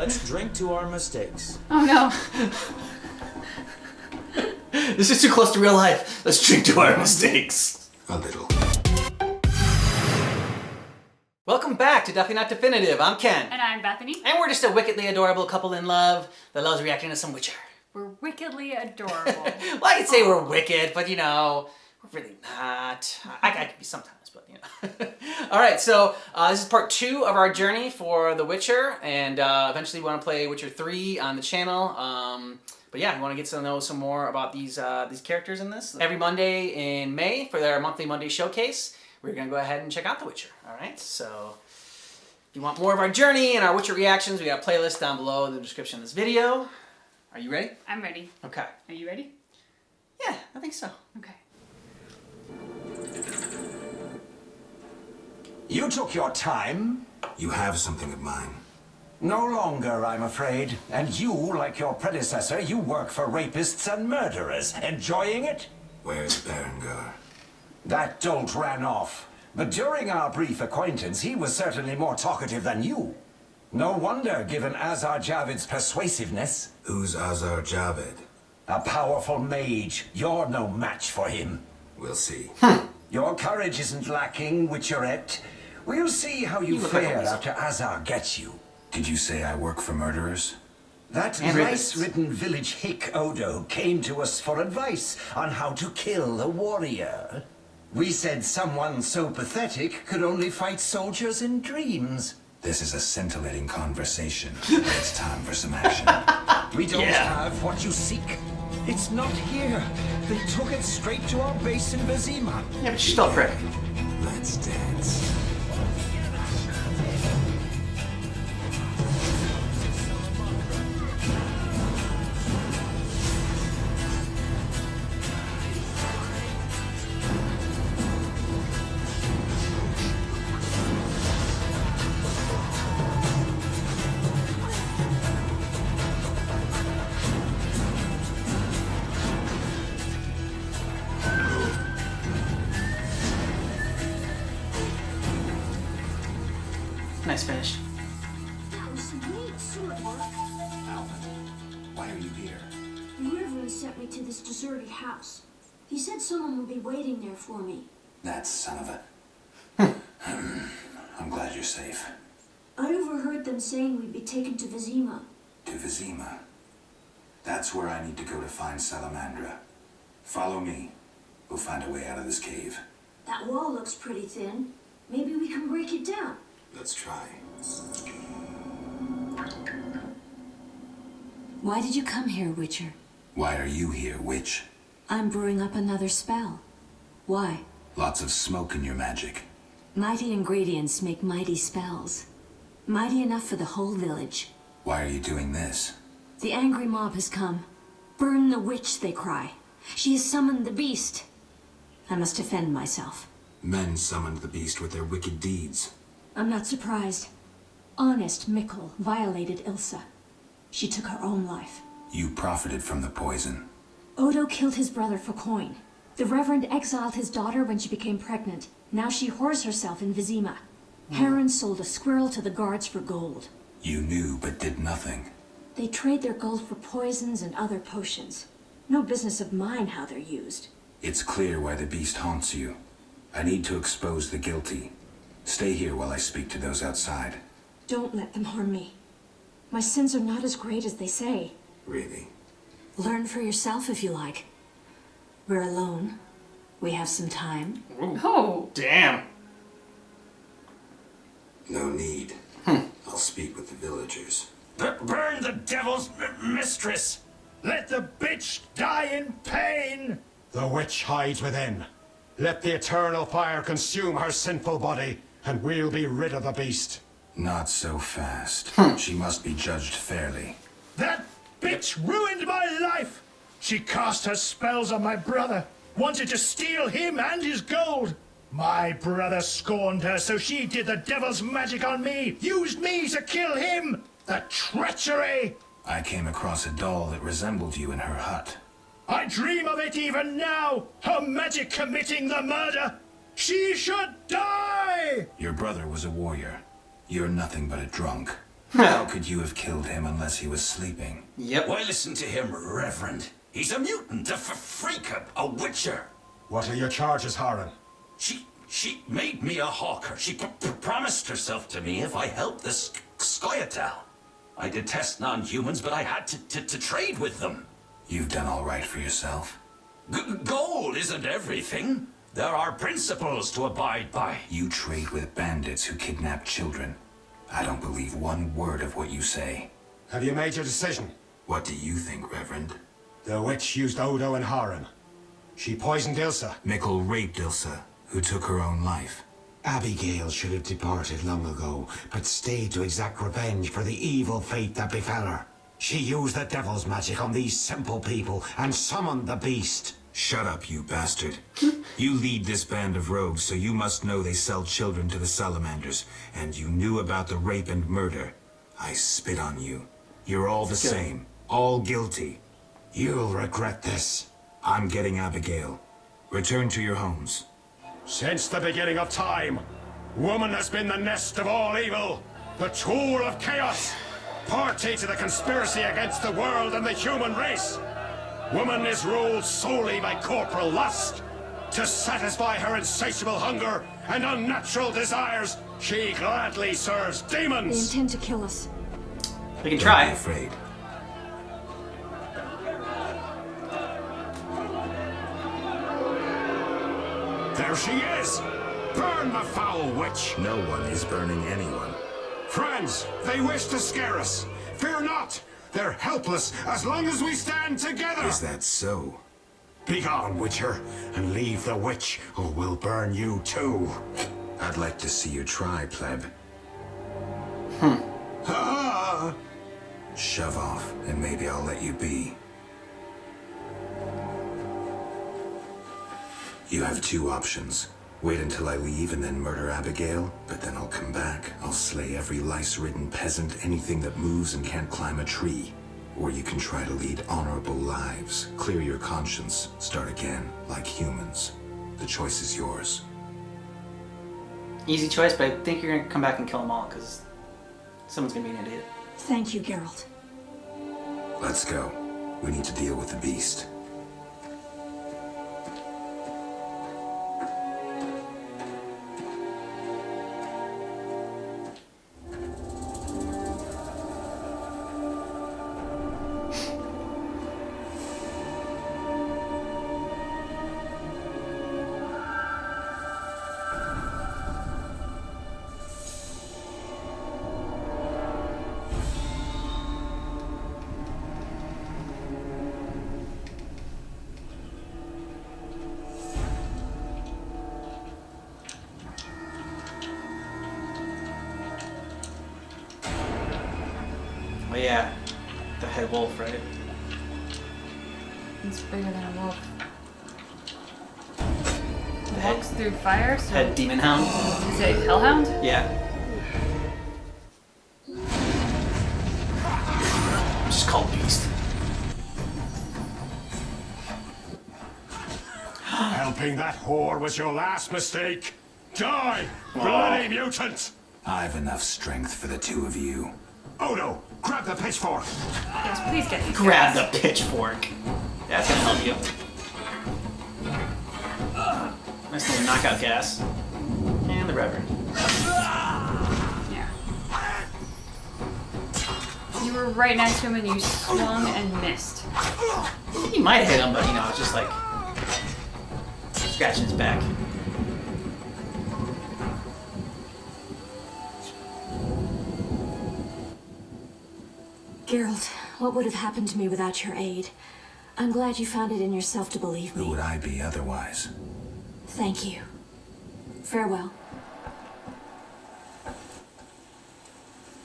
Let's drink to our mistakes. Oh no. This is too close to real life. Let's drink to our mistakes. A little. Welcome back to Definitely Not Definitive. I'm Ken. And I'm Bethany. And we're just a wickedly adorable couple in love that loves reacting to some Witcher. We're wickedly adorable. Well, I could say we're wicked, but you know, we're really not. I could be sometimes, but you know. All right, so this is part 2 of our journey for The Witcher, and eventually we want to play Witcher 3 on the channel. But yeah, we want to get to know some more about these characters in this. Every Monday in May for their monthly Monday showcase, we're going to go ahead and check out The Witcher. All right, so if you want more of our journey and our Witcher reactions, we got a playlist down below in the description of this video. Are you ready? I'm ready. Okay. Are you ready? Yeah, I think so. Okay. You took your time. You have something of mine. No longer, I'm afraid. And you, like your predecessor, you work for rapists and murderers. Enjoying it? Where's Berengar? That dolt ran off. But during our brief acquaintance, he was certainly more talkative than you. No wonder, given Azar Javid's persuasiveness. Who's Azar Javed? A powerful mage. You're no match for him. We'll see. Your courage isn't lacking, Witcherette. We'll see how you look like a fare wizard. after Azar gets you. Did you say I work for murderers? That And rice-ridden village hick Odo came to us for advice on how to kill a warrior. We said someone so pathetic could only fight soldiers in dreams. This is a scintillating conversation. It's time for some action. We don't Yeah. have what you seek. It's not here. They took it straight to our base in Vizima. Yeah, but you're still a prick. Let's dance. Nice finish. That was some neat sword work. Alvin, why are you here? The Reverend sent me to this deserted house. He said someone would be waiting there for me. That son of a... I'm glad you're safe. I overheard them saying we'd be taken to Vizima. To Vizima. That's where I need to go to find Salamandra. Follow me. We'll find a way out of this cave. That wall looks pretty thin. Maybe we can break it down. Let's try. Why did you come here, Witcher? Why are you here, witch? I'm brewing up another spell. Why? Lots of smoke in your magic. Mighty ingredients make mighty spells. Mighty enough for the whole village. Why are you doing this? The angry mob has come. Burn the witch, they cry. She has summoned the beast. I must defend myself. Men summoned the beast with their wicked deeds. I'm not surprised. Honest Mikkel violated Ilsa. She took her own life. You profited from the poison. Odo killed his brother for coin. The Reverend exiled his daughter when she became pregnant. Now she whores herself in Vizima. Heron sold a squirrel to the guards for gold. You knew but did nothing. They trade their gold for poisons and other potions. No business of mine how they're used. It's clear why the beast haunts you. I need to expose the guilty. Stay here while I speak to those outside. Don't let them harm me. My sins are not as great as they say. Really? Learn for yourself if you like. We're alone. We have some time. Oh. Damn. No need. I'll speak with the villagers. Burn the devil's mistress! Let the bitch die in pain! The witch hides within. Let the eternal fire consume her sinful body, and we'll be rid of the beast. Not so fast. She must be judged fairly. That bitch ruined my life! She cast her spells on my brother, wanted to steal him and his gold. My brother scorned her, so she did the devil's magic on me, used me to kill him! The treachery! I came across a doll that resembled you in her hut. I dream of it even now! Her magic committing the murder! She should die! Your brother was a warrior. You're nothing but a drunk. How could you have killed him unless he was sleeping? Yep. Why listen to him, Reverend? He's a mutant, a freak, a witcher. What are your charges, Haran? She made me a hawker. She promised herself to me if I helped the Skoyatel. I detest non-humans, but I had to trade with them. You've done all right for yourself. Gold isn't everything. There are principles to abide by. You trade with bandits who kidnap children. I don't believe one word of what you say. Have you made your decision? What do you think, Reverend? The witch used Odo and Haran. She poisoned Ilsa. Mikkel raped Ilsa, who took her own life. Abigail should have departed long ago, but stayed to exact revenge for the evil fate that befell her. She used the devil's magic on these simple people and summoned the beast. Shut up, you bastard. You lead this band of rogues, so you must know they sell children to the salamanders, and you knew about the rape and murder. I spit on you. You're all the same. All guilty. You'll regret this. I'm getting Abigail. Return to your homes. Since the beginning of time, woman has been the nest of all evil, the tool of chaos, party to the conspiracy against the world and the human race. Woman is ruled solely by corporal lust. To satisfy her insatiable hunger and unnatural desires, she gladly serves They demons. intend to kill us. We can Don't be try. afraid. There she is! Burn the foul witch! No one is burning anyone. Friends, they wish to scare us. Fear not! They're helpless as long as we stand together! Is that so? Begone, Witcher, and leave the witch, or we'll burn you too. I'd like to see you try, pleb. Ah! Shove off, and maybe I'll let you be. You have two options. Wait until I leave and then murder Abigail, but then I'll come back. I'll slay every lice-ridden peasant, anything that moves and can't climb a tree. Or you can try to lead honorable lives, clear your conscience, start again, like humans. The choice is yours. Easy choice, but I think you're gonna come back and kill them all, because someone's gonna be an idiot. Thank you, Geralt. Let's go. We need to deal with the beast. Oh yeah, the head wolf, right? It's bigger than a wolf. The Walks through fire, so head demon hound. is it hellhound? Yeah. Just called beast. Helping that whore was your last mistake. Die, bloody mutant! I've enough strength for the two of you. Odo, grab the pitchfork. Yes, please get these Grab guys. the pitchfork. That's gonna help you. Nice little knockout gas. And the Reverend. Yeah. You were right next to him and you swung and missed. He might have hit him, but you know, it's just like scratching his back. Geralt, what would have happened to me without your aid? I'm glad you found it in yourself to believe Who me. would I be otherwise? Thank you. Farewell.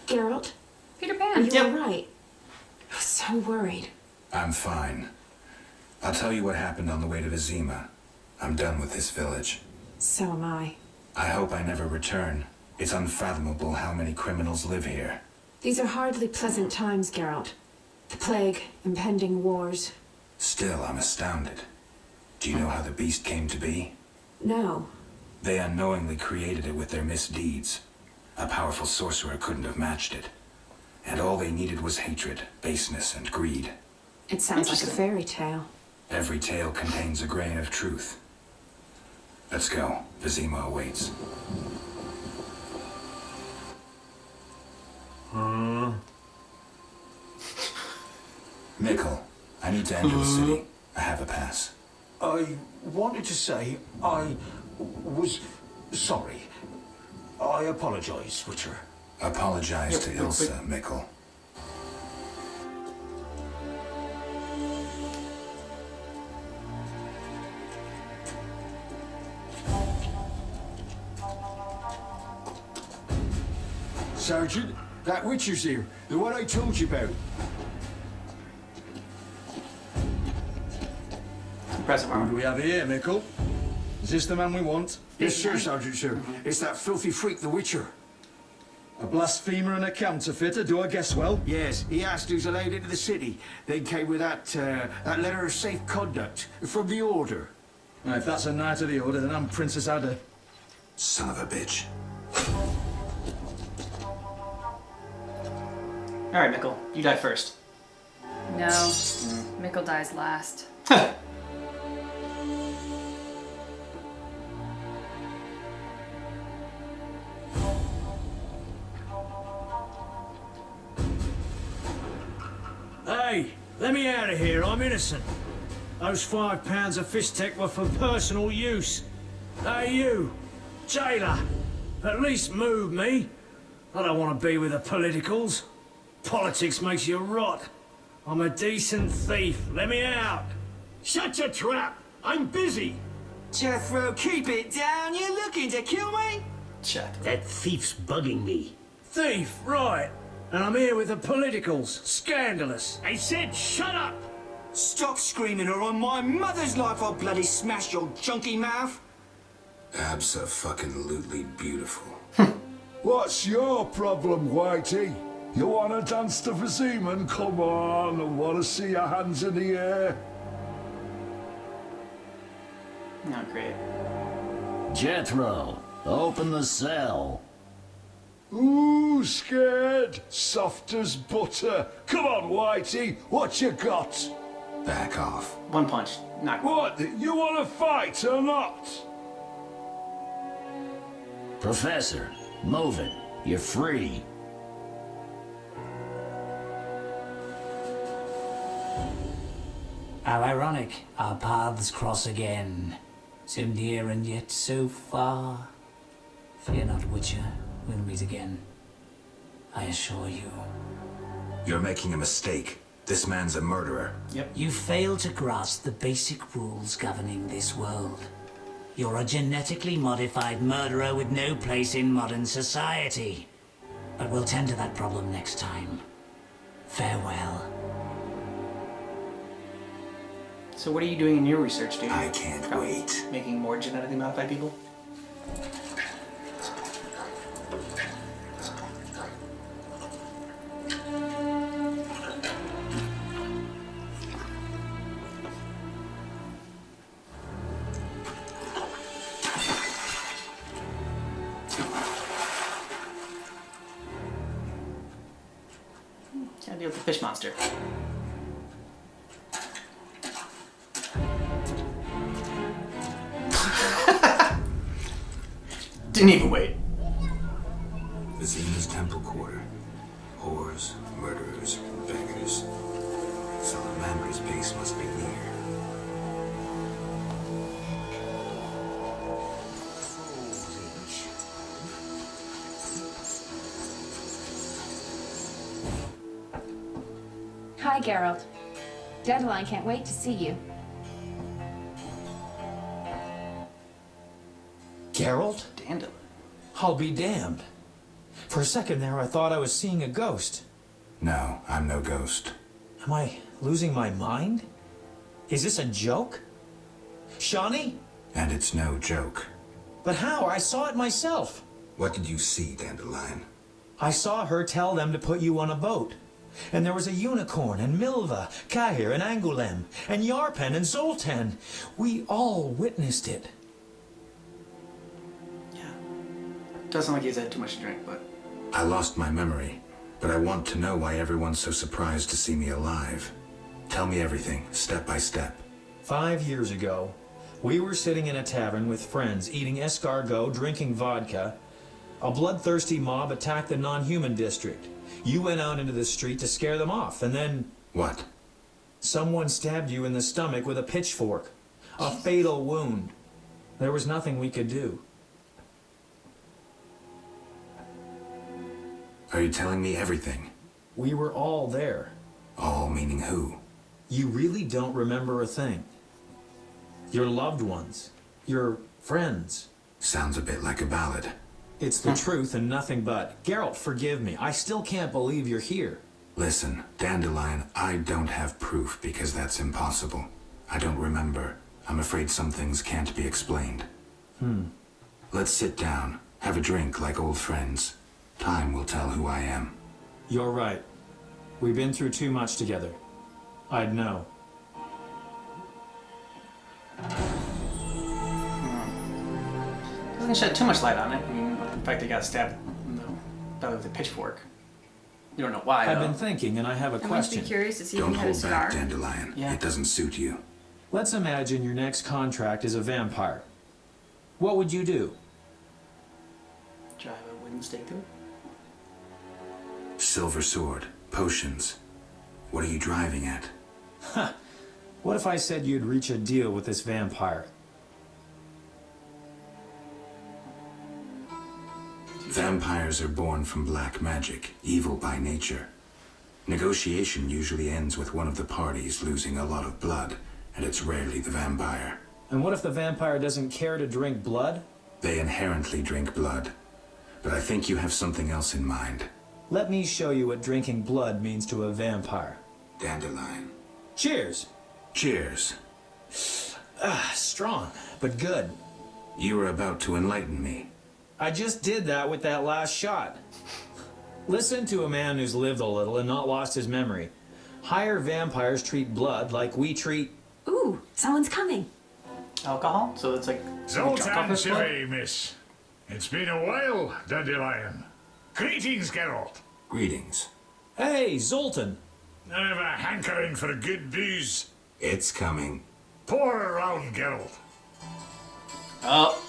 Geralt, Peter are Pan. you all right? I was so worried. I'm fine. I'll tell you what happened on the way to Vizima. I'm done with this village. So am I. I hope I never return. It's unfathomable how many criminals live here. These are hardly pleasant times, Geralt. The plague, impending wars. Still, I'm astounded. Do you know how the beast came to be? No. They unknowingly created it with their misdeeds. A powerful sorcerer couldn't have matched it. And all they needed was hatred, baseness, and greed. It sounds like a fairy tale. Every tale contains a grain of truth. Let's go. Vizima awaits. Mikkel, I need to enter the city. I have a pass. I wanted to say I was sorry. I apologize, Witcher. Apologize to Ilsa, Mikkel. Sergeant, that Witcher's here. The one I told you about. Impressive Who do armor. we have here, Mikkel? Is this the man we want? Yes, sir, Sergeant, sir. It's that filthy freak, the Witcher. A blasphemer and a counterfeiter, do I guess well? Yes, he asked who's allowed into the city. Then came with that letter of safe conduct from the Order. Now, if that's a knight of the order, then I'm Princess Ada. Son of a bitch. Alright, Mikkel, you die first. No. Mikkel dies last. Hey, let me out of here. I'm innocent. Those £5 of fish tech were for personal use. Hey, you, jailer, at least move me. I don't want to be with the politicals. Politics makes you rot. I'm a decent thief. Let me out. Shut your trap! I'm busy! Jethro, keep it down. You're looking to kill me? Chat. That thief's bugging me. Thief, right. And I'm here with the politicals. Scandalous. I said shut up! Stop screaming or on my mother's life I'll bloody smash your junky mouth. Abso-fucking-lutely beautiful. What's your problem, Whitey? You wanna dance to Vizima? Come on, I wanna see your hands in the air. Not great. Jethro, open the cell. Ooh, scared? Soft as butter. Come on, Whitey, what you got? Back off. One punch. Not What, you wanna fight or not? Professor, move it. You're free. How ironic, our paths cross again. So near and yet so far. Fear not, Witcher, we'll meet again. I assure you. You're making a mistake. This man's a murderer. Yep. You fail to grasp the basic rules governing this world. You're a genetically modified murderer with no place in modern society. But we'll tend to that problem next time. Farewell. So what are you doing in your research, dude? I can't wait. Making more genetically modified people? Gotta deal with the fish monster. Didn't even wait. Vizima's temple quarter. Whores, murderers, beggars. Salamandra's base must be near. Hi, Geralt. Dandelion can't wait to see you. Geralt? Dandelion. I'll be damned. For a second there, I thought I was seeing a ghost. No, I'm no ghost. Am I losing my mind? Is this a joke? Shani? And it's no joke. But how? I saw it myself. What did you see, Dandelion? I saw her tell them to put you on a boat. And there was a unicorn, and Milva, Kahir, and Angulem, and Yarpen, and Zoltan. We all witnessed it. Yeah. Doesn't sound like he's had too much to drink, but... I lost my memory. But I want to know why everyone's so surprised to see me alive. Tell me everything, step by step. 5 years ago, we were sitting in a tavern with friends, eating escargot, drinking vodka. A bloodthirsty mob attacked the non-human district. You went out into the street to scare them off, and then... What? Someone stabbed you in the stomach with a pitchfork. A fatal wound. There was nothing we could do. Are you telling me everything? We were all there. All meaning who? You really don't remember a thing. Your loved ones. Your friends. Sounds a bit like a ballad. It's the truth and nothing but. Geralt, forgive me. I still can't believe you're here. Listen, Dandelion, I don't have proof because that's impossible. I don't remember. I'm afraid some things can't be explained. Let's sit down, have a drink like old friends. Time will tell who I am. You're right. We've been through too much together. I'd know. Doesn't shed too much light on it. I mean, in fact, they got stabbed in the belly with a pitchfork. You don't know why, I've though. been thinking, and I have a I must question. be curious to see if Don't he had a hold back, scar. Dandelion. Yeah. It doesn't suit you. Let's imagine your next contract is a vampire. What would you do? Drive a wooden stake to it? Silver sword, potions. What are you driving at? Ha! What if I said you'd reach a deal with this vampire? Vampires are born from black magic, evil by nature. Negotiation usually ends with one of the parties losing a lot of blood, and it's rarely the vampire. And what if the vampire doesn't care to drink blood? They inherently drink blood. But I think you have something else in mind. Let me show you what drinking blood means to a vampire. Dandelion. Cheers! Cheers. Strong, but good. You were about to enlighten me. I just did that with that last shot. Listen to a man who's lived a little and not lost his memory. Higher vampires treat blood like we treat... Ooh, someone's coming. Alcohol? So it's like... Zoltan Chile, miss. It's been a while, Dandelion. Greetings, Geralt. Greetings. Hey, Zoltan. I have a hankering for a good booze. It's coming. Pour around, Geralt. Oh,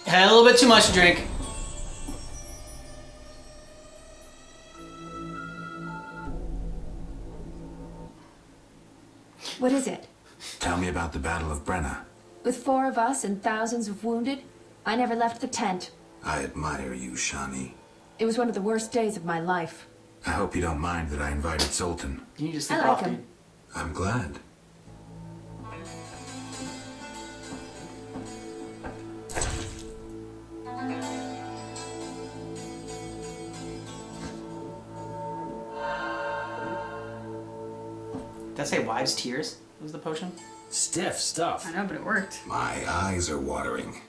had a little bit too much to drink. What is it? Tell me about the Battle of Brenna. With 4 of us and thousands of wounded, I never left the tent. I admire you, Shani. It was one of the worst days of my life. I hope you don't mind that I invited Zoltan. You just I sleep like off, him. dude. I'm glad. Did I say wives' tears was the potion? Stiff stuff. I know, but it worked. My eyes are watering.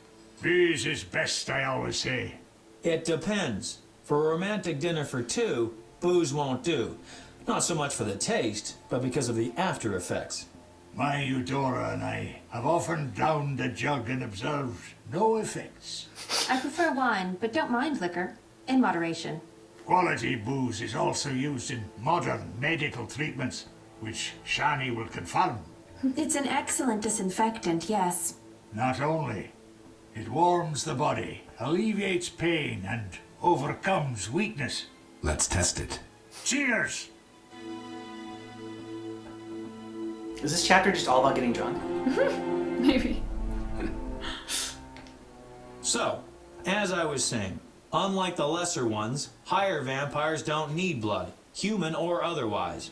Booze is best, I always say. It depends. For a romantic dinner for 2, booze won't do. Not so much for the taste, but because of the after effects. My Eudora and I have often downed a jug and observed no effects. I prefer wine, but don't mind liquor. In moderation. Quality booze is also used in modern medical treatments, which Shani will confirm. It's an excellent disinfectant, yes. Not only, it warms the body, alleviates pain, and overcomes weakness. Let's test it. Cheers! Is this chapter just all about getting drunk? Maybe. So, as I was saying, unlike the lesser ones, higher vampires don't need blood, human or otherwise.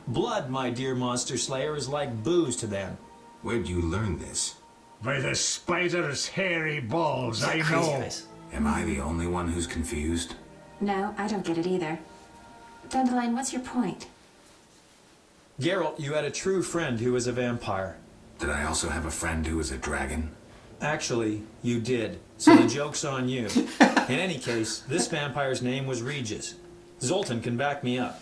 Blood, my dear monster slayer, is like booze to them. Where'd you learn this? By the spider's hairy balls, I Crazy know. eyes. Am I the only one who's confused? No, I don't get it either. Dandelion, what's your point? Geralt, you had a true friend who was a vampire. Did I also have a friend who was a dragon? Actually, you did, so the joke's on you. In any case, this vampire's name was Regis. Zoltan can back me up.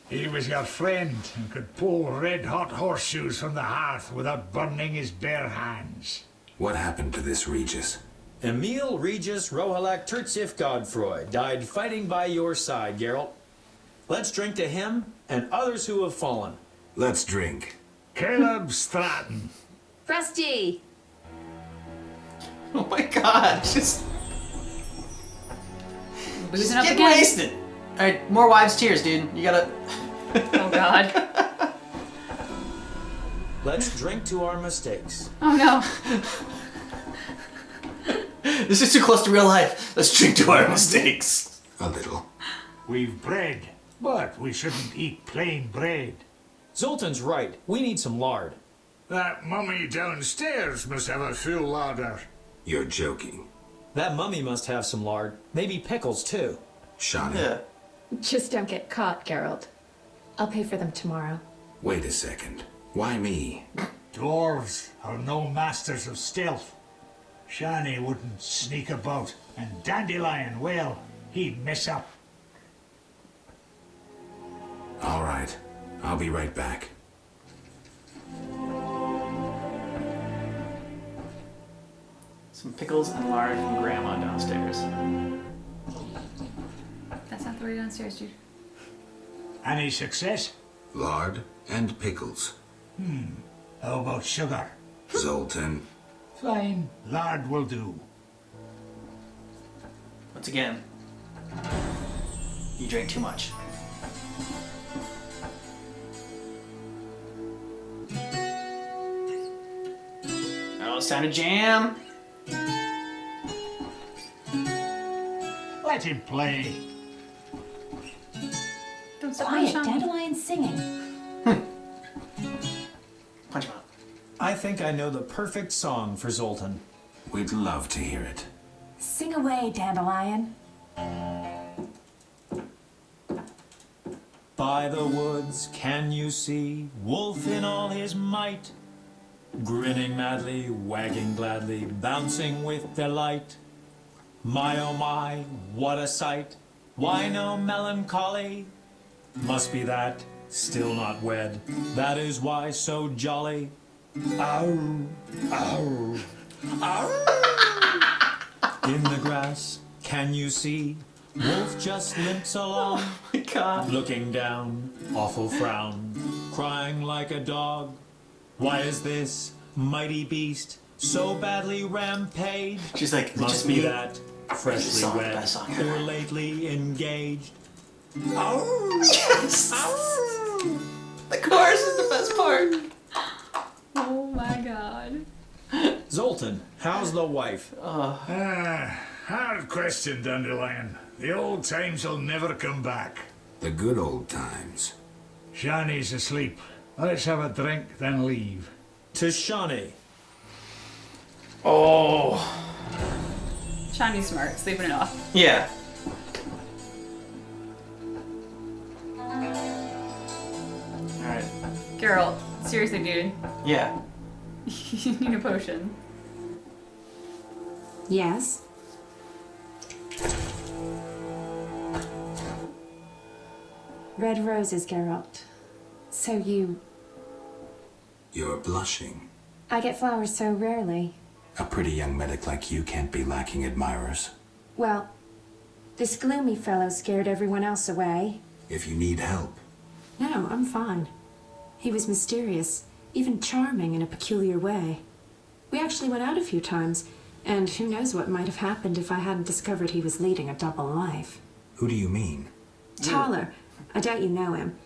He was your friend and could pull red-hot horseshoes from the hearth without burning his bare hands. What happened to this Regis? Emil Regis Rohalak Tertsif Godfroy died fighting by your side, Geralt. Let's drink to him and others who have fallen. Let's drink. Caleb Stratton. Rusty! Oh my god, just Boozing up get again. wasted. All right, more wives' tears, dude. You gotta. Oh god. Let's drink to our mistakes. Oh no. This is too close to real life. Let's drink to our mistakes. A little. We've bread, but we shouldn't eat plain bread. Zoltan's right. We need some lard. That mummy downstairs must have a full larder. You're joking. That mummy must have some lard. Maybe pickles, too. Shani. Yeah. Just don't get caught, Geralt. I'll pay for them tomorrow. Wait a second. Why me? Dwarves are no masters of stealth. Shani wouldn't sneak about, and Dandelion, well, he'd mess up. All right. I'll be right back. Some pickles and lard from Grandma downstairs. That's not the way downstairs, dude. Any success? Lard and pickles. How about sugar? Zoltan. Fine. Lard will do. Once again, you drank too much. Oh, it's time to jam. Let him play. Don't stop Quiet, Shani. Dandelion's singing. Punch him out. I think I know the perfect song for Zoltan. We'd love to hear it. Sing away, Dandelion. By the woods can you see Wolf in all his might, grinning madly, wagging gladly, bouncing with delight. My oh my, what a sight! Why no melancholy? Must be that, still not wed, that is why so jolly. Ow, ow, ow! In the grass, can you see? Wolf just limps along. Oh my god. Looking down, awful frown, crying like a dog. Why is this mighty beast so badly rampaged? She's like, it's Must just be me. that, freshly Song, wed best song or ever. lately engaged. Ow! Yes! Ow! The chorus is the best part. Oh my god. Zoltan, how's the wife? Hard question, Dandelion. The old times will never come back. The good old times. Shani's asleep. Let's have a drink, then leave. To Shani. Oh. Shani's smart, sleeping it off. Yeah. Alright. Geralt, seriously, dude. Yeah. You need a potion. Yes? Red roses, Geralt. So You're blushing. I get flowers so rarely. A pretty young medic like you can't be lacking admirers. Well, this gloomy fellow scared everyone else away. If you need help, No, I'm fine. He was mysterious, even charming in a peculiar way. We actually went out a few times, and who knows what might have happened if I hadn't discovered he was leading a double life. who do you mean? Tyler, I doubt you know him.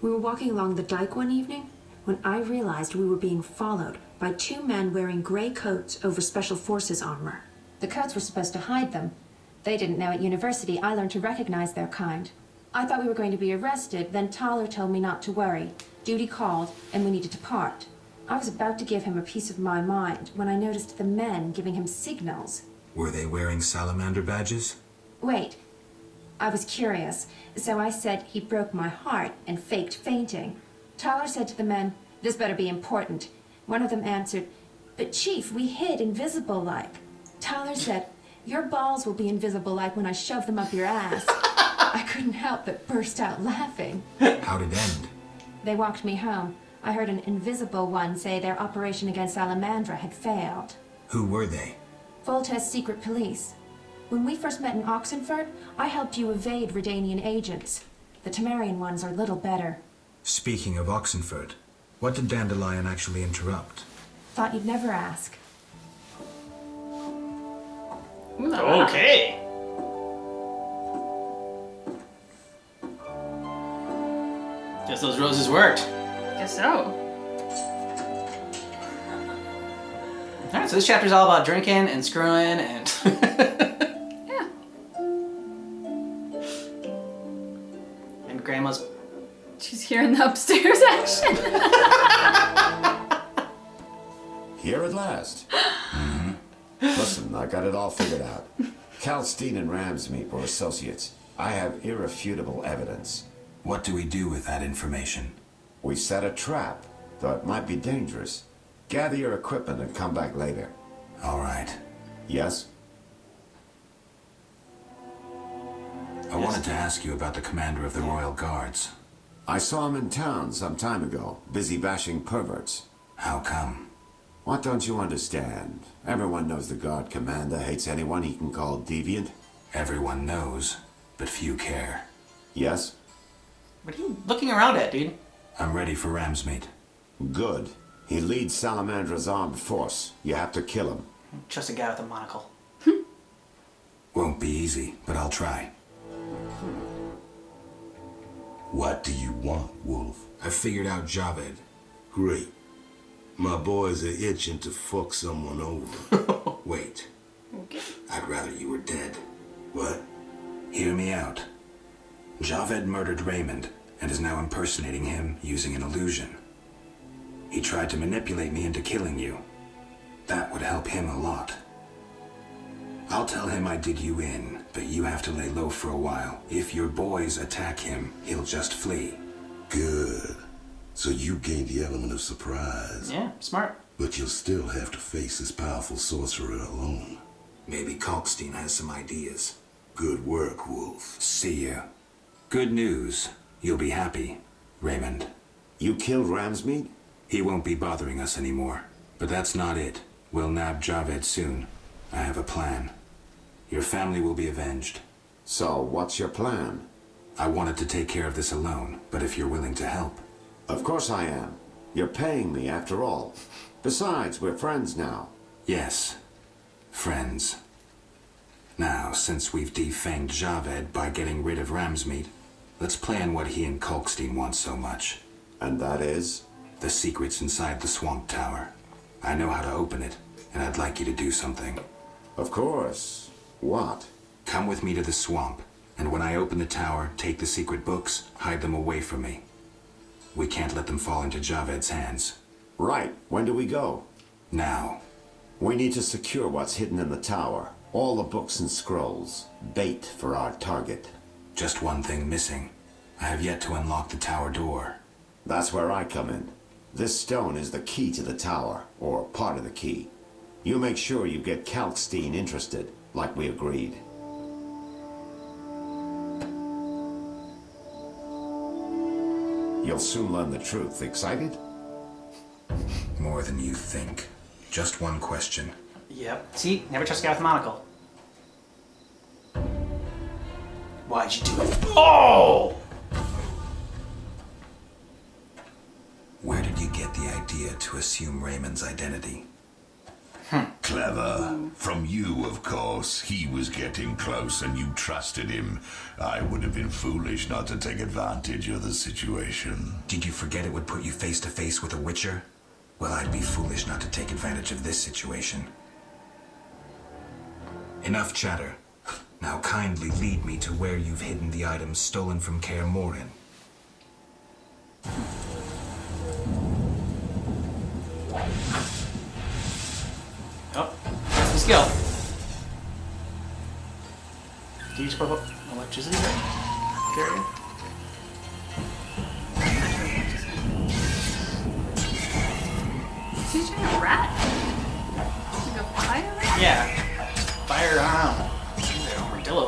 We were walking along the dike one evening when I realized we were being followed by two men wearing gray coats over Special Forces armor. The coats were supposed to hide them. They didn't know at university I learned to recognize their kind. I thought we were going to be arrested, then Tyler told me not to worry. Duty called, and we needed to part. I was about to give him a piece of my mind when I noticed the men giving him signals. Were they wearing salamander badges? Wait. I was curious, so I said he broke my heart and faked fainting. Tyler said to the men, "This better be important." One of them answered, "But Chief, we hid invisible-like." Tyler said, "Your balls will be invisible-like when I shove them up your ass." I couldn't help but burst out laughing. How'd it end? They walked me home. I heard an invisible one say their operation against Salamandra had failed. Who were they? Volta's secret police. When we first met in Oxenford, I helped you evade Redanian agents. The Temerian ones are little better. Speaking of Oxenford, what did Dandelion actually interrupt? Thought you'd never ask. Okay. Guess those roses worked. Guess so. Alright, so this chapter's all about drinking and screwing and... Yeah. And Grandma's... She's hearing the upstairs action. Here at last. Listen, I got it all figured out. Kalstein and Ramsmeet were associates. I have irrefutable evidence. What do we do with that information? We set a trap, though it might be dangerous. Gather your equipment and come back later. All right. Yes? I wanted to ask you about the commander of the Royal Guards. I saw him in town some time ago, busy bashing perverts. How come? What don't you understand? Everyone knows the guard commander hates anyone he can call deviant. Everyone knows, but few care. Yes? What are you looking around at, dude? I'm ready for Ramsmeet. Good. He leads Salamandra's armed force. You have to kill him. Trust a guy with a monocle. Won't be easy, but I'll try. What do you want, Wolf? I figured out Javed. Great. My boys are itching to fuck someone over. Wait. Okay. I'd rather you were dead. What? Hear me out. Javed murdered Raymond and is now impersonating him using an illusion. He tried to manipulate me into killing you. That would help him a lot. I'll tell him I did you in, but you have to lay low for a while. If your boys attack him, he'll just flee. Good. So you gained the element of surprise. Yeah, smart. But you'll still have to face this powerful sorcerer alone. Maybe Kalkstein has some ideas. Good work, Wolf. See you. Good news. You'll be happy, Raymond. You killed Ramsmeet? He won't be bothering us anymore. But that's not it. We'll nab Javed soon. I have a plan. Your family will be avenged. So, what's your plan? I wanted to take care of this alone, but if you're willing to help... Of course I am. You're paying me after all. Besides, we're friends now. Yes. Friends. Now, since we've defanged Javed by getting rid of Ramsmeet, let's plan what he and Kalkstein want so much. And that is? The secret's inside the Swamp Tower. I know how to open it, and I'd like you to do something. Of course. What? Come with me to the swamp, and when I open the tower, take the secret books, hide them away from me. We can't let them fall into Javed's hands. Right. When do we go? Now. We need to secure what's hidden in the tower. All the books and scrolls. Bait for our target. Just one thing missing. I have yet to unlock the tower door. That's where I come in. This stone is the key to the tower, or part of the key. You make sure you get Kalkstein interested, like we agreed. You'll soon learn the truth. Excited? More than you think. Just one question. Yep. See? Never trust a guy with a monocle. Why'd you do it? Oh! Where did you get the idea to assume Raymond's identity? Clever. From you, of course. He was getting close and you trusted him. I would have been foolish not to take advantage of the situation. Did you forget it would put you face to face with a Witcher? Well, I'd be foolish not to take advantage of this situation. Enough chatter. Now kindly lead me to where you've hidden the items stolen from Kaer Morhen. Oh, that's the skill. Do you just put electricity there? Carrier? Is he trying to rat? Like a fire rat? Yeah. Fire, I don't know. Armadillo.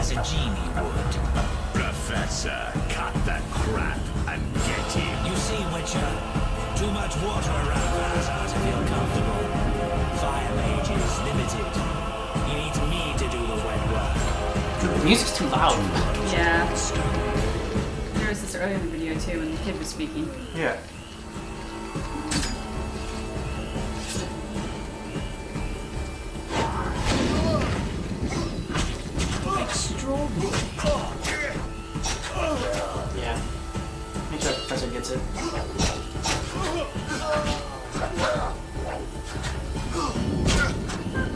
as a genie would. Professor, cut the crap and get him. You see, Witcher, too much water around Lazar to feel comfortable. Fire mage is limited. He needs me to do the wet work. The music's too loud. Yeah. There was this earlier in the video too when the kid was speaking. Yeah. Yeah. Make sure the professor gets it.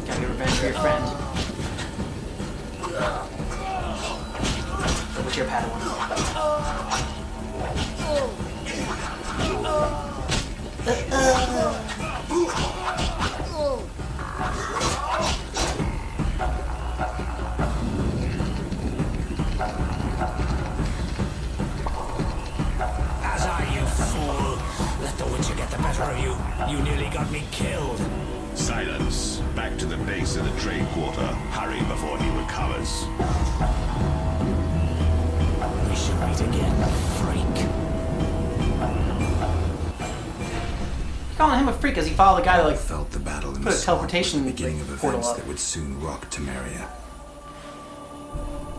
Gotta get revenge for your friend. What's your Padawan? You fool! Let the Witcher get the better of you. You nearly got me killed. Silence. Back to the base of the trade quarter. Hurry before he recovers. We should meet again, freak. Calling him a freak as he followed the guy that like felt the battle in put a teleportation the beginning of portal events up. that would soon rock Temeria.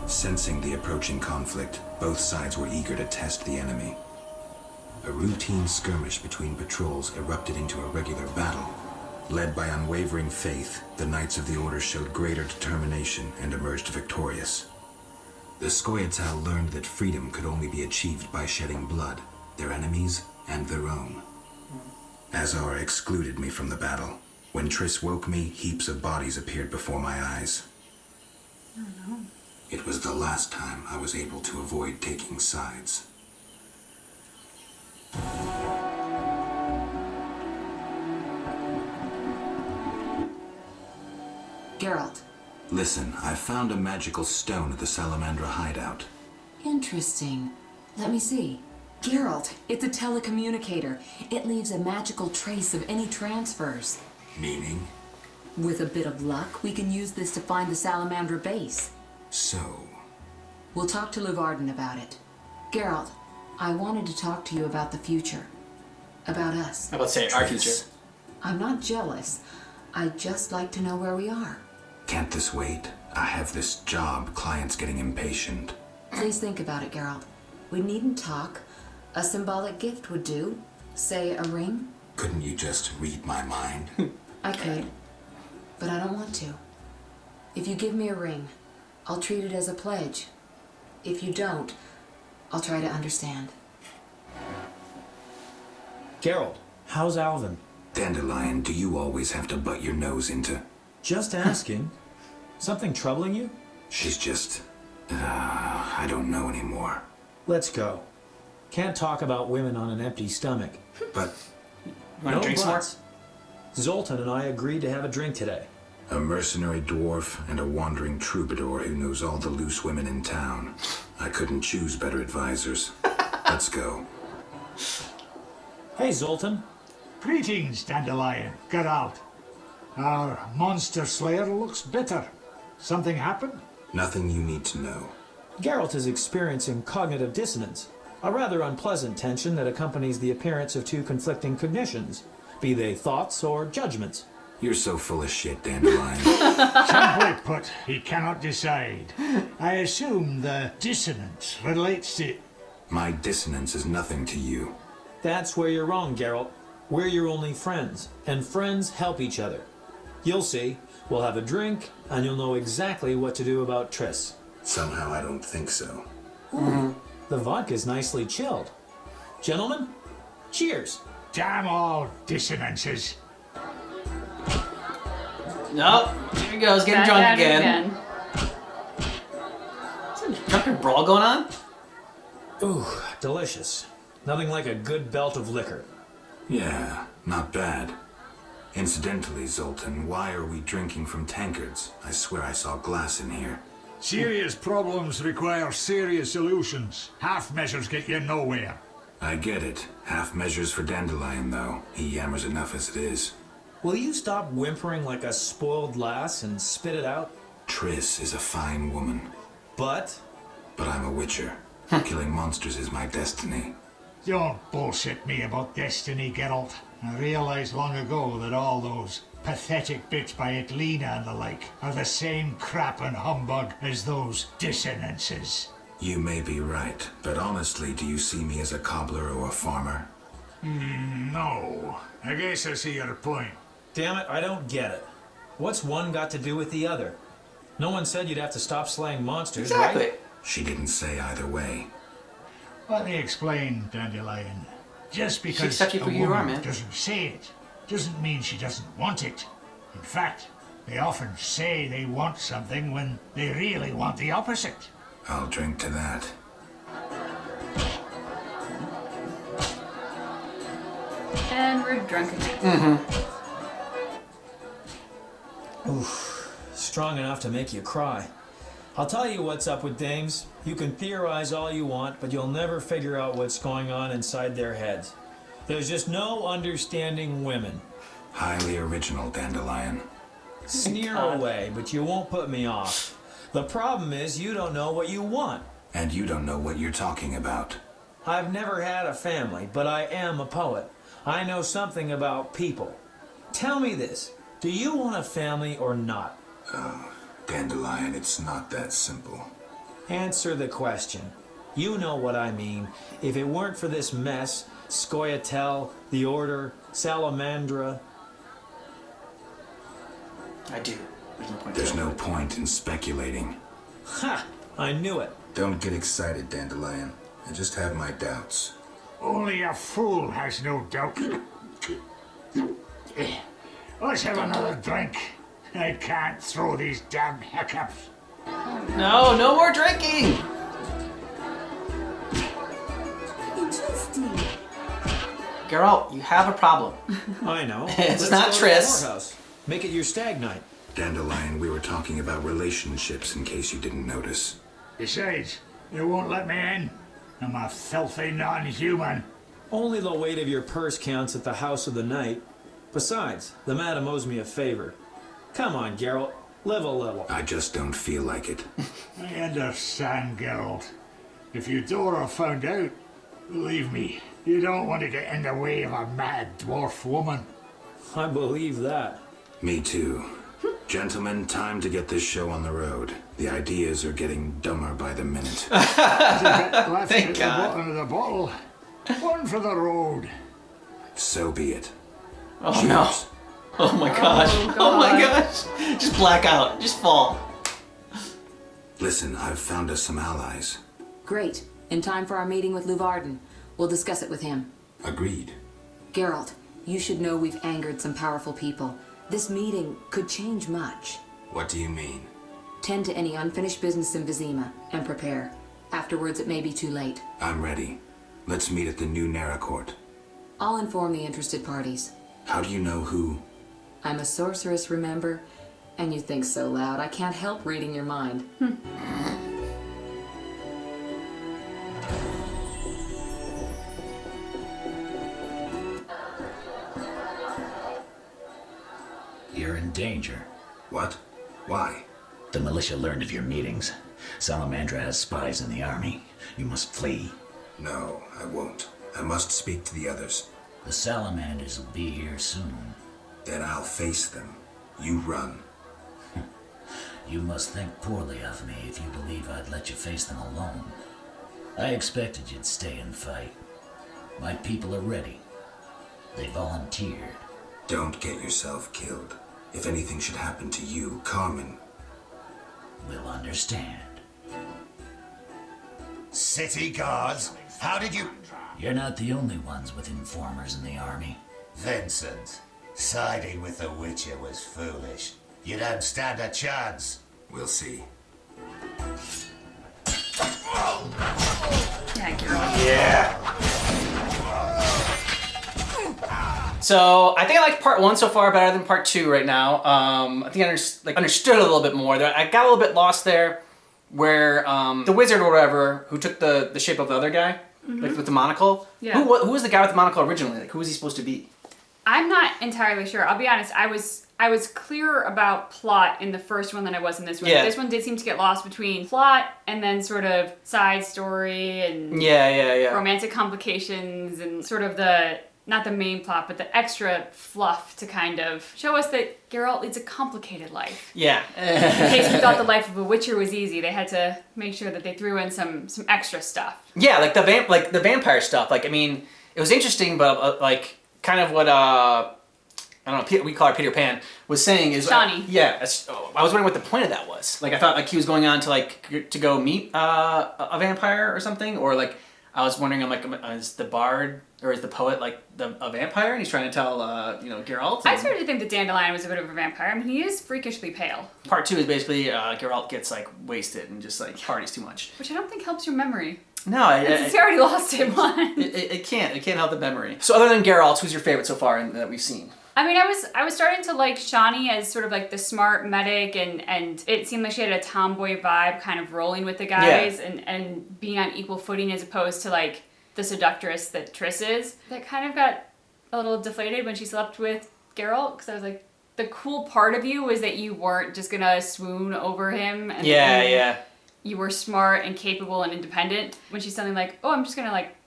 Sensing the approaching conflict, both sides were eager to test the enemy. A routine skirmish between patrols erupted into a regular battle. Led by unwavering faith, the Knights of the Order showed greater determination and emerged victorious. The Scoia'tael learned that freedom could only be achieved by shedding blood, their enemies and their own. Azar excluded me from the battle. When Triss woke me, heaps of bodies appeared before my eyes. Oh no. It was the last time I was able to avoid taking sides. Geralt. Listen, I found a magical stone at the Salamandra hideout. Interesting. Let me see. Geralt, it's a telecommunicator. It leaves a magical trace of any transfers. Meaning? With a bit of luck, we can use this to find the Salamandra base. So? We'll talk to Luvarden about it. Geralt, I wanted to talk to you about the future. About us. I was about to say our future. I'm not jealous. I'd just like to know where we are. Can't this wait? I have this job. Clients getting impatient. Please think about it, Geralt. We needn't talk. A symbolic gift would do. Say a ring. Couldn't you just read my mind? I could, but I don't want to. If you give me a ring, I'll treat it as a pledge. If you don't, I'll try to understand. Geralt, how's Alvin? Dandelion, do you always have to butt your nose into... Just asking. Something troubling you? She's just... I don't know anymore. Let's go. Can't talk about women on an empty stomach. But... Want to drink some more? Zoltan and I agreed to have a drink today. A mercenary dwarf and a wandering troubadour who knows all the loose women in town. I couldn't choose better advisors. Let's go. Hey, Zoltan. Greetings, Dandelion. Get out. Our monster slayer looks bitter. Something happened? Nothing you need to know. Geralt is experiencing cognitive dissonance, a rather unpleasant tension that accompanies the appearance of two conflicting cognitions, be they thoughts or judgments. You're so full of shit, Dandelion. Simply put, he cannot decide. I assume the dissonance relates to... My dissonance is nothing to you. That's where you're wrong, Geralt. We're your only friends, and friends help each other. You'll see. We'll have a drink, and you'll know exactly what to do about Triss. Somehow I don't think so. The vodka's nicely chilled. Gentlemen, cheers. Damn all dissonances. Nope. Here he goes, getting drunk again. Is there a drunken brawl going on? Ooh, delicious. Nothing like a good belt of liquor. Yeah, not bad. Incidentally, Zoltan, why are we drinking from tankards? I swear I saw glass in here. Serious problems require serious solutions. Half measures get you nowhere. I get it. Half measures for Dandelion, though. He yammers enough as it is. Will you stop whimpering like a spoiled lass and spit it out? Triss is a fine woman. But I'm a witcher. Killing monsters is my destiny. Don't bullshit me about destiny, Geralt. I realized long ago that all those pathetic bits by Etlina and the like are the same crap and humbug as those dissonances. You may be right, but honestly, do you see me as a cobbler or a farmer? No. I guess I see your point. damn it, I don't get it. What's one got to do with the other? No one said you'd have to stop slaying monsters, right? She didn't say either way. Let me explain, Dandelion. Just because accepts you a for who you are, woman man. doesn't say it, doesn't mean she doesn't want it. In fact, they often say they want something when they really want the opposite. I'll drink to that. And we're drunk again. Oof, strong enough to make you cry. I'll tell you what's up with dames. You can theorize all you want, but you'll never figure out what's going on inside their heads. There's just no understanding women. Highly original, Dandelion. Sneer away, but you won't put me off. The problem is you don't know what you want. And you don't know what you're talking about. I've never had a family, but I am a poet. I know something about people. Tell me this, do you want a family or not? Oh, Dandelion, it's not that simple. Answer the question. You know what I mean. If it weren't for this mess, Scoia'tael, the Order, Salamandra... I do. There's no point in speculating. Ha! I knew it. Don't get excited, Dandelion. I just have my doubts. Only a fool has no doubt. Let's have another drink. I can't throw these damn hiccups. No, no more drinking! Interesting. Geralt, you have a problem. I know. It's Let's not go to the Triss. whorehouse. Make it your stag night. Dandelion, we were talking about relationships in case you didn't notice. Besides, they won't let me in. I'm a filthy non-human. Only the weight of your purse counts at the house of the night. Besides, the madam owes me a favor. Come on, Geralt. Live a little. I just don't feel like it. I understand, Geralt. If Eudora found out, believe me, you don't want to get in the way of a mad dwarf woman. I believe that. Me too. Gentlemen, time to get this show on the road. The ideas are getting dumber by the minute. Left Thank at God. the bottom of the bottle. One for the road. So be it. Oh Cheers. no. Oh my gosh. Oh my gosh. Just black out. Just fall. Listen, I've found us some allies. Great. In time for our meeting with Luvarden. We'll discuss it with him. Agreed. Geralt, you should know we've angered some powerful people. This meeting could change much. What do you mean? Tend to any unfinished business in Vizima, and prepare. Afterwards, it may be too late. I'm ready. Let's meet at the new Naracourt. I'll inform the interested parties. How do you know who? I'm a sorceress, remember? And you think so loud, I can't help reading your mind. You're in danger. What? Why? The militia learned of your meetings. Salamandra has spies in the army. You must flee. No, I won't. I must speak to the others. The Salamanders will be here soon. Then I'll face them. You run. You must think poorly of me if you believe I'd let you face them alone. I expected you'd stay and fight. My people are ready. They volunteered. Don't get yourself killed. If anything should happen to you, Carmen... will understand. City guards? How did you... You're not the only ones with informers in the army. Vincent, siding with the Witcher was foolish. You don't stand a chance. We'll see. Yeah, Geralt. Yeah. So I think I like part 1 so far better than part 2 right now. I think I understood a little bit more. I got a little bit lost there, where the wizard or whatever who took the shape of the other guy, like with the monocle. Yeah. Who was the guy with the monocle originally? Like, who was he supposed to be? I'm not entirely sure. I'll be honest. I I was clearer about plot in the first one than I was in this one. Yeah. This one did seem to get lost between plot and then sort of side story and romantic complications and sort of not the main plot, but the extra fluff to kind of show us that Geralt leads a complicated life. Yeah. In case we thought the life of a Witcher was easy, they had to make sure that they threw in some extra stuff. Yeah, like the vampire stuff. Like, I mean, it was interesting, but like kind of what I don't know, we call her Peter Pan, was saying is... Shani. I was wondering what the point of that was. Like, I thought like he was going on to go meet a vampire or something, or like, I was wondering, I'm like, is the bard, or is the poet like a vampire, and he's trying to tell, Geralt? I started to think that Dandelion was a bit of a vampire. I mean, he is freakishly pale. Part 2 is basically Geralt gets like wasted and just like parties too much. Which I don't think helps your memory. No, he already lost it one. It can't help the memory. So other than Geralt, who's your favorite so far that we've seen? I mean, I was starting to like Shani as sort of like the smart medic, and it seemed like she had a tomboy vibe, kind of rolling with the guys and being on equal footing as opposed to like the seductress that Triss is. That kind of got a little deflated when she slept with Geralt, because I was like, the cool part of you was that you weren't just gonna swoon over him. And you were smart and capable and independent. When she's suddenly like, oh, I'm just gonna like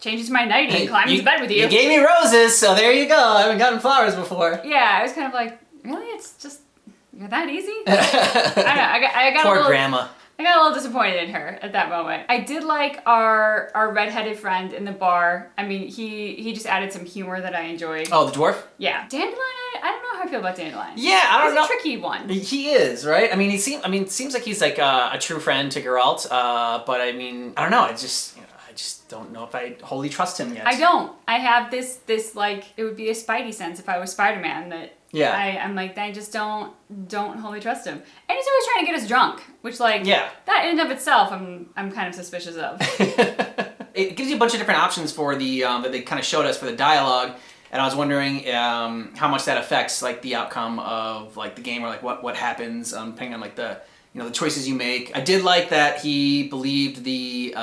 change into my nightie and climb into bed with you. You gave me roses, so there you go. I haven't gotten flowers before. Yeah, I was kind of like, really? It's just, you're that easy? I don't know. I got Poor a little, grandma. I got a little disappointed in her at that moment. I did like our redheaded friend in the bar. I mean, he just added some humor that I enjoyed. Oh, the dwarf? Yeah. Dandelion, I don't know how I feel about Dandelion. Yeah, I don't know. He's a tricky one. He is, right? I mean, it seems like he's like a true friend to Geralt, but I mean, I don't know. I just don't know if I wholly trust him yet. I don't. I have this like, it would be a Spidey sense if I was Spider-Man that I'm like, I just don't wholly trust him. And he's always trying to get us drunk, which like, that in and of itself, I'm kind of suspicious of. It gives you a bunch of different options for the, that they kind of showed us for the dialogue. And I was wondering how much that affects like the outcome of like the game, or like what happens depending on like the choices you make. I did like that he believed the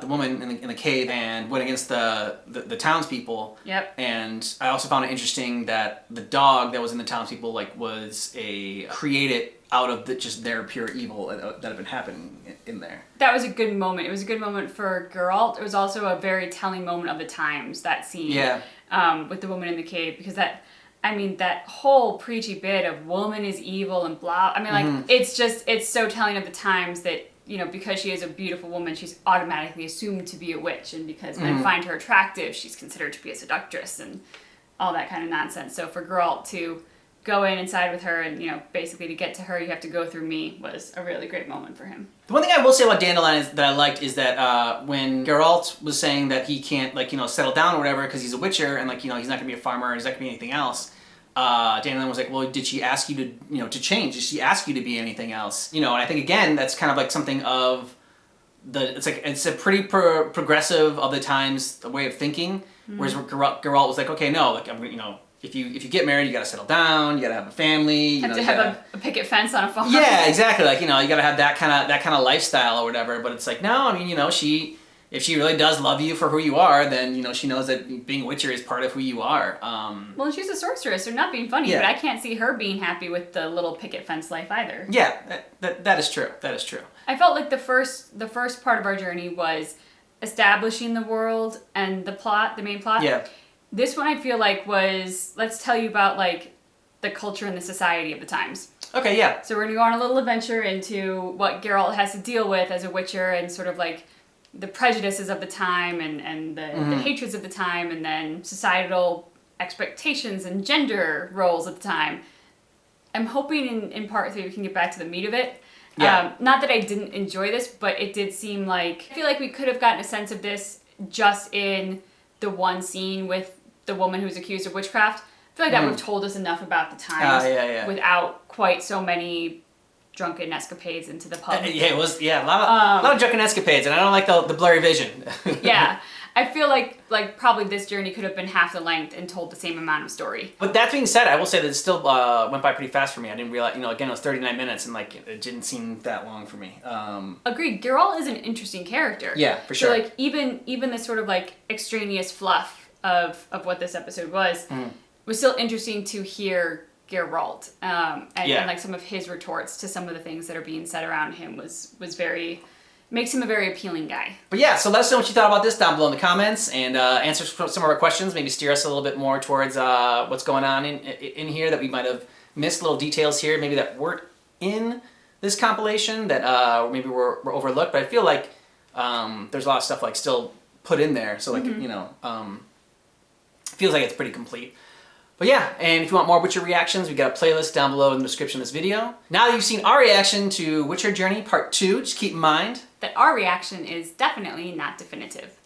woman in the cave and went against the townspeople. Yep. And I also found it interesting that the dog that was in the townspeople like was created out of just their pure evil that had been happening in there. That was a good moment. It was a good moment for Geralt. It was also a very telling moment of the times, that scene. Yeah. With the woman in the cave, because that whole preachy bit of woman is evil and blah. I mean, like, it's so telling of the times that, because she is a beautiful woman, she's automatically assumed to be a witch. And because men find her attractive, she's considered to be a seductress and all that kind of nonsense. So for Geralt to go in and side with her and, basically to get to her, you have to go through me, was a really great moment for him. The one thing I will say about Dandelion that I liked is that when Geralt was saying that he can't, settle down or whatever because he's a witcher and, he's not going to be a farmer, he's not going to be anything else, Dandelion was like, well, did she ask you to change? Did she ask you to be anything else? And I think, again, that's kind of like something of it's a pretty progressive of the times, the way of thinking, whereas Geralt was like, okay, no, if you get married, you gotta settle down, you gotta have a family. You have to have a picket fence on a farm. Yeah, exactly. you gotta have that kind of lifestyle or whatever. But it's like, no, I mean, if she really does love you for who you are, then she knows that being a witcher is part of who you are. Well, and she's a sorceress, so not being funny, but I can't see her being happy with the little picket fence life either. Yeah, that is true. That is true. I felt like the first part of our journey was establishing the world and the main plot. Yeah. This one I feel like was, let's tell you about like the culture and the society of the times. Okay, yeah. So we're gonna go on a little adventure into what Geralt has to deal with as a witcher and sort of like the prejudices of the time and the hatreds of the time, and then societal expectations and gender roles at the time. I'm hoping in part 3 we can get back to the meat of it. Yeah. Not that I didn't enjoy this, but it did seem like, I feel like we could have gotten a sense of this just in the one scene with the woman who's accused of witchcraft. I feel like that would have told us enough about the times without quite so many drunken escapades into the pub. It was a lot of drunken escapades, and I don't like the blurry vision. Yeah. I feel like probably this journey could have been half the length and told the same amount of story. But that being said, I will say that it still went by pretty fast for me. I didn't realize, again, it was 39 minutes, and it didn't seem that long for me. Agreed. Geralt is an interesting character. Yeah, for sure. So even the sort of extraneous fluff of what this episode was still interesting to hear Geralt, and like some of his retorts to some of the things that are being said around him was very, makes him a very appealing guy. But yeah, so let us know what you thought about this down below in the comments, and answer some of our questions, maybe steer us a little bit more towards what's going on in here that we might have missed, little details here maybe that weren't in this compilation that maybe were overlooked, but I feel like there's a lot of stuff like still put in there, so like, you know, feels like it's pretty complete. But yeah, and if you want more Witcher reactions, we got a playlist down below in the description of this video. Now that you've seen our reaction to Witcher Journey Part 2, just keep in mind that our reaction is definitely not definitive.